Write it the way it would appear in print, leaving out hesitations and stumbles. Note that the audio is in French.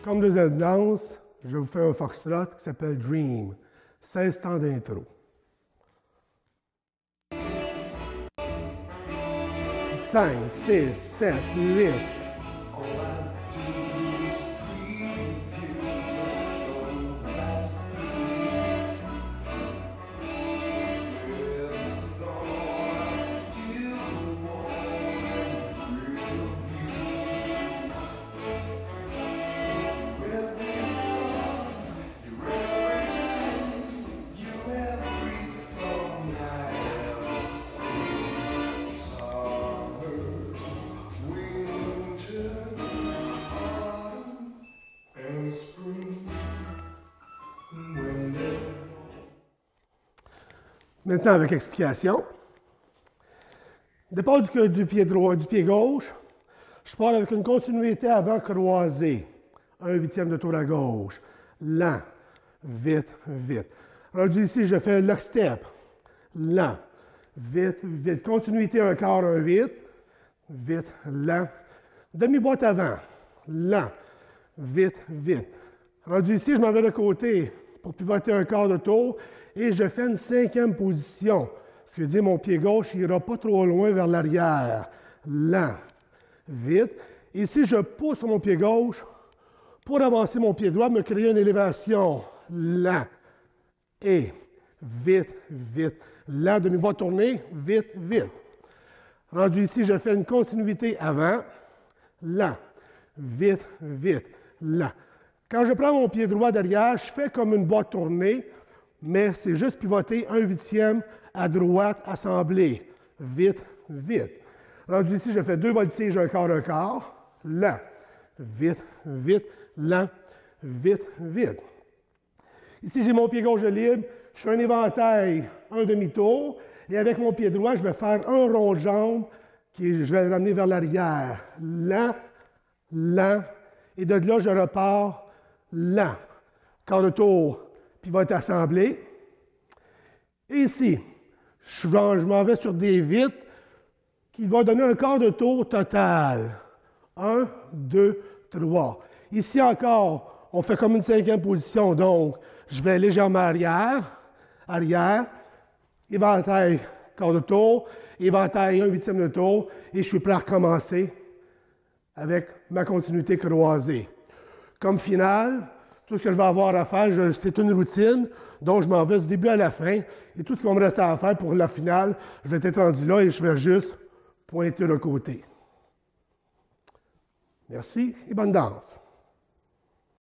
Comme deuxième danse, je vais vous faire un foxtrot qui s'appelle Dream. 16 temps d'intro. 5, 6, 7, 8. Maintenant, avec explication. Départ du pied droit, du pied gauche, je pars avec une continuité avant croisée. 1/8 de tour à gauche. Lent, vite, vite. Rendu ici, je fais un lock step. Lent, vite, vite. Continuité 1/4, 1/8. Vite, lent. Demi-boîte avant. Lent, vite, vite. Rendu ici, je m'en vais de côté pour pivoter 1/4 de tour. Et je fais une 5e position. Ce qui veut dire que mon pied gauche n'ira pas trop loin vers l'arrière. Lent, vite. Ici, je pousse sur mon pied gauche pour avancer mon pied droit, me créer une élévation. Lent et vite, vite. Lent, demi-boîte tournée, vite, vite. Rendu ici, je fais une continuité avant. Lent, vite, vite, lent. Quand je prends mon pied droit derrière, je fais comme une boîte tournée, mais c'est juste pivoter 1/8 à droite, assemblée. Vite, vite. Rendu ici, je fais 2 voltiges, 1/4, 1/4. Lent, vite, vite, lent, vite, vite. Ici, j'ai mon pied gauche libre. Je fais un éventail, un demi-tour. Et avec mon pied droit, je vais faire un rond de jambe je vais le ramener vers l'arrière. Lent, lent. Et de là, je repars lent. Quart de tour, pivote assemblée. Et ici, je m'en vais sur des vites qui vont donner un quart de tour total. 1, 2, 3. Ici encore, on fait comme une 5e position. Donc, je vais légèrement arrière, arrière, éventail, quart de tour, éventail, 1/8 de tour, et je suis prêt à recommencer avec ma continuité croisée. Comme finale, tout ce que je vais avoir à faire, c'est une routine, donc je m'en vais du début à la fin. Et tout ce qui va me rester à faire pour la finale, je vais être rendu là et je vais juste pointer le côté. Merci et bonne danse.